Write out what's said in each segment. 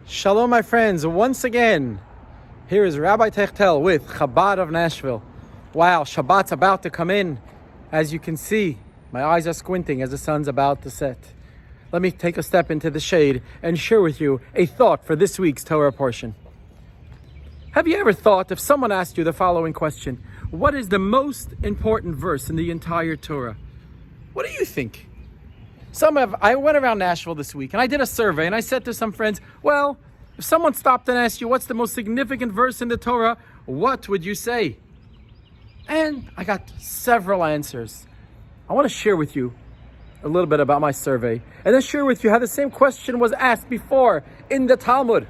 Shalom, my friends. Once again, here is Rabbi Tiechtel with Chabad of Nashville. Wow, Shabbat's about to come in. As you can see, my eyes are squinting as the sun's about to set. Let me take a step into the shade and share with you a thought for this week's Torah portion. Have you ever thought, if someone asked you the following question, what is the most important verse in the entire Torah? What do you think? I went around Nashville this week and I did a survey and I said to some friends, well, if someone stopped and asked you what's the most significant verse in the Torah, what would you say? And I got several answers. I want to share with you a little bit about my survey and then share with you how the same question was asked before in the Talmud.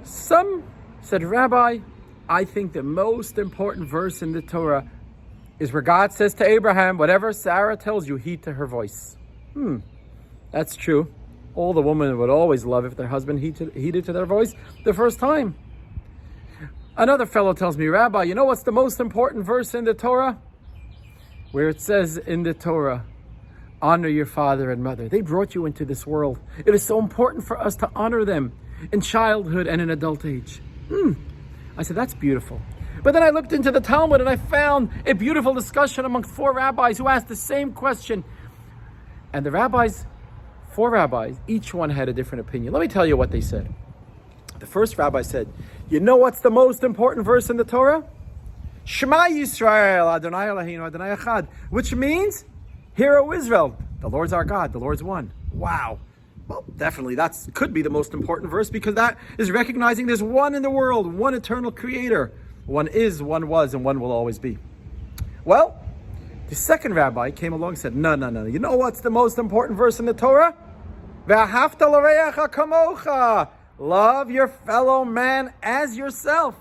Some said, Rabbi, I think the most important verse in the Torah is where God says to Abraham, whatever Sarah tells you, heed to her voice. That's true. All the women would always love if their husband heeded to their voice the first time. Another fellow tells me, Rabbi, you know what's the most important verse in the Torah? Where it says in the Torah, honor your father and mother. They brought you into this world. It is so important for us to honor them in childhood and in adult age. I said, that's beautiful. But then I looked into the Talmud and I found a beautiful discussion amongst four rabbis who asked the same question. And the four rabbis, each one had a different opinion. Let me tell you what they said. The first rabbi said, you know what's the most important verse in the Torah? Shema Yisrael, Adonai Eloheinu, Adonai Echad, which means, Hear, O Israel, the Lord's our God, the Lord's one. Wow. Well, definitely that could be the most important verse because that is recognizing there's one in the world, one eternal creator. One is, one was, and one will always be. Well, the second rabbi came along and said, no. You know what's the most important verse in the Torah? V'ahavta l'reacha kamocha. Love your fellow man as yourself.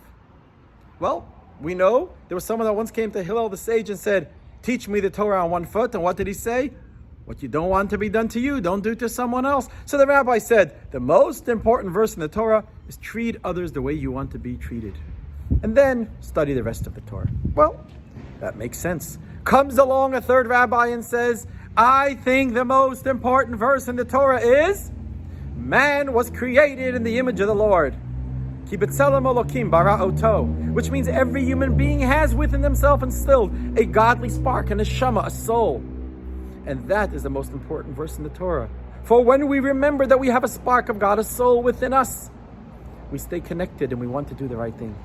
Well, we know there was someone that once came to Hillel the sage and said, teach me the Torah on one foot. And what did he say? What you don't want to be done to you, don't do to someone else. So the rabbi said, the most important verse in the Torah is treat others the way you want to be treated. And then study the rest of the Torah. Well, that makes sense. Comes along a third rabbi and says, I think the most important verse in the Torah is, man was created in the image of the Lord. Ki b'tzelem Elokim bara oto, which means every human being has within themselves instilled a godly spark, a neshama, a soul. And that is the most important verse in the Torah. For when we remember that we have a spark of God, a soul within us, we stay connected and we want to do the right thing.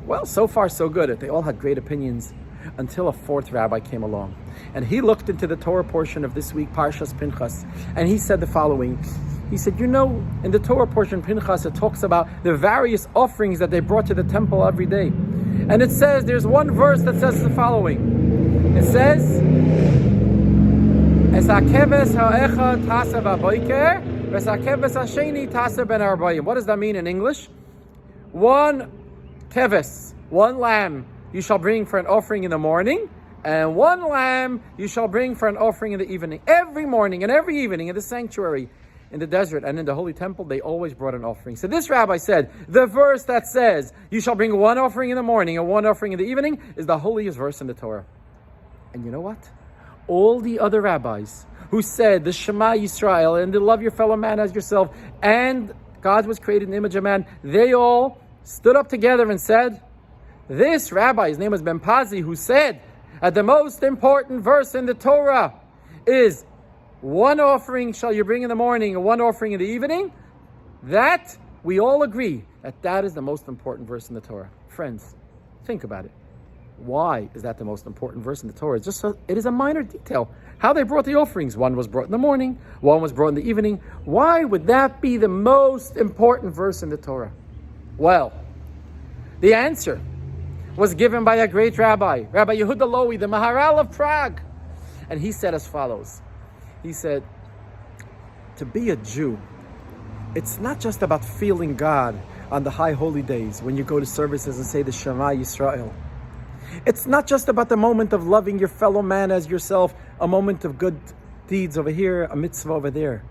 Well, so far so good. They all had great opinions until a fourth rabbi came along. And he looked into the Torah portion of this week, Parshas Pinchas, and he said the following. He said, you know, in the Torah portion, Pinchas, it talks about the various offerings that they brought to the temple every day. And it says, there's one verse that says the following. It says, Es hakeves ha'echad tasev ha'boiker, ves hakeves ha'sheni tasev ben arbayim. What does that mean in English? One keves, one lamb, you shall bring for an offering in the morning, and one lamb you shall bring for an offering in the evening. Every morning and every evening in the sanctuary, in the desert and in the holy temple, they always brought an offering. So this rabbi said, the verse that says, you shall bring one offering in the morning and one offering in the evening is the holiest verse in the Torah. And you know what? All the other rabbis who said the Shema Yisrael and to love your fellow man as yourself and God was created in the image of man, they all stood up together and said, this rabbi, his name was Ben Pazi, who said that the most important verse in the Torah is one offering shall you bring in the morning and one offering in the evening. That we all agree that is the most important verse in the Torah. Friends, think about it. Why is that the most important verse in the Torah? It is a minor detail. How they brought the offerings. One was brought in the morning, one was brought in the evening. Why would that be the most important verse in the Torah? Well, the answer was given by a great rabbi, Rabbi Yehuda Lowy, the Maharal of Prague. And he said as follows. He said, to be a Jew, it's not just about feeling God on the high holy days when you go to services and say the Shema Yisrael. It's not just about the moment of loving your fellow man as yourself, a moment of good deeds over here, a mitzvah over there.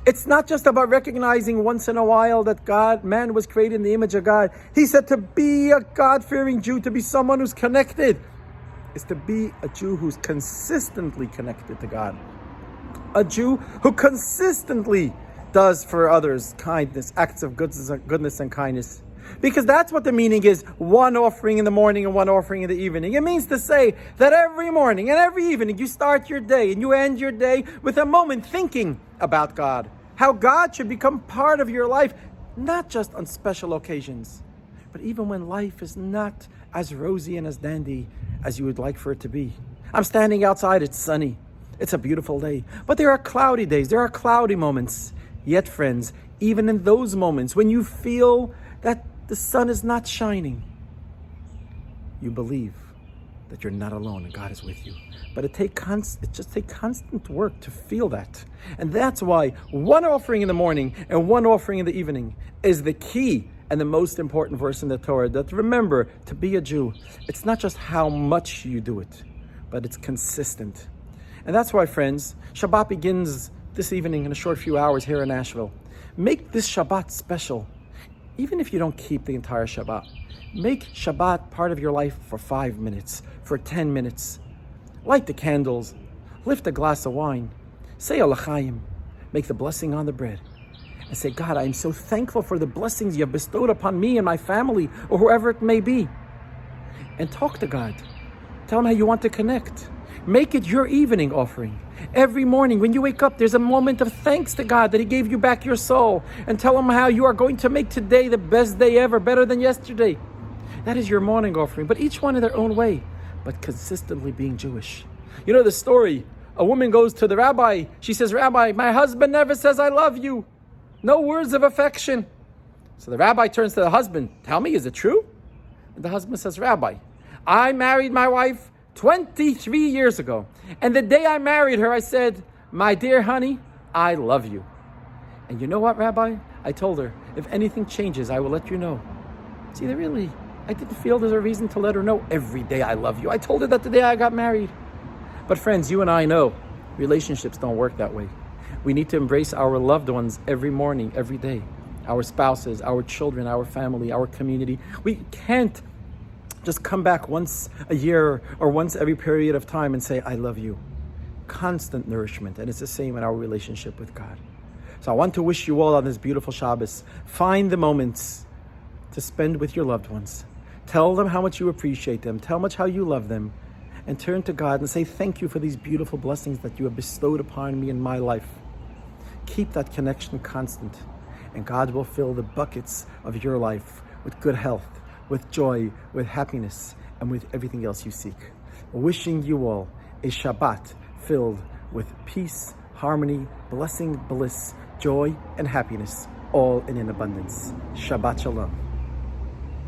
It's not just about recognizing once in a while that man was created in the image of God. He said to be a God-fearing Jew, to be someone who's connected, is to be a Jew who's consistently connected to God. A Jew who consistently does for others, kindness, acts of goodness and kindness. Because that's what the meaning is, one offering in the morning and one offering in the evening. It means to say that every morning and every evening you start your day and you end your day with a moment thinking about God. How God should become part of your life, not just on special occasions, but even when life is not as rosy and as dandy as you would like for it to be. I'm standing outside, it's sunny, it's a beautiful day, but there are cloudy days, there are cloudy moments. Yet, friends, even in those moments when you feel that the sun is not shining, you believe that you're not alone and God is with you. But it just takes constant work to feel that. And that's why one offering in the morning and one offering in the evening is the key and the most important verse in the Torah. That remember, to be a Jew, it's not just how much you do it, but it's consistent. And that's why, friends, Shabbat begins this evening in a short few hours here in Nashville. Make this Shabbat special. Even if you don't keep the entire Shabbat, make Shabbat part of your life for 5 minutes, for 10 minutes. Light the candles, lift a glass of wine, say a l'chaim, make the blessing on the bread, and say, God, I am so thankful for the blessings you have bestowed upon me and my family, or whoever it may be. And talk to God. Tell him how you want to connect. Make it your evening offering. Every morning when you wake up, there's a moment of thanks to God that he gave you back your soul. And tell him how you are going to make today the best day ever, better than yesterday. That is your morning offering, but each one in their own way, but consistently being Jewish. You know the story. A woman goes to the rabbi. She says, Rabbi, my husband never says I love you. No words of affection. So the rabbi turns to the husband. Tell me, is it true? And the husband says, Rabbi, I married my wife 23 years ago. And the day I married her, I said, my dear honey, I love you. And you know what, Rabbi? I told her, if anything changes, I will let you know. See, I didn't feel there's a reason to let her know every day I love you. I told her that the day I got married. But friends, you and I know relationships don't work that way. We need to embrace our loved ones every morning, every day. Our spouses, our children, our family, our community. We can't just come back once a year or once every period of time and say, I love you. Constant nourishment. And it's the same in our relationship with God. So I want to wish you all on this beautiful Shabbos, find the moments to spend with your loved ones. Tell them how much you appreciate them. Tell them how you love them. And turn to God and say, thank you for these beautiful blessings that you have bestowed upon me in my life. Keep that connection constant. And God will fill the buckets of your life with good health, with joy, with happiness, and with everything else you seek. Wishing you all a Shabbat filled with peace, harmony, blessing, bliss, joy, and happiness, all in an abundance. Shabbat Shalom.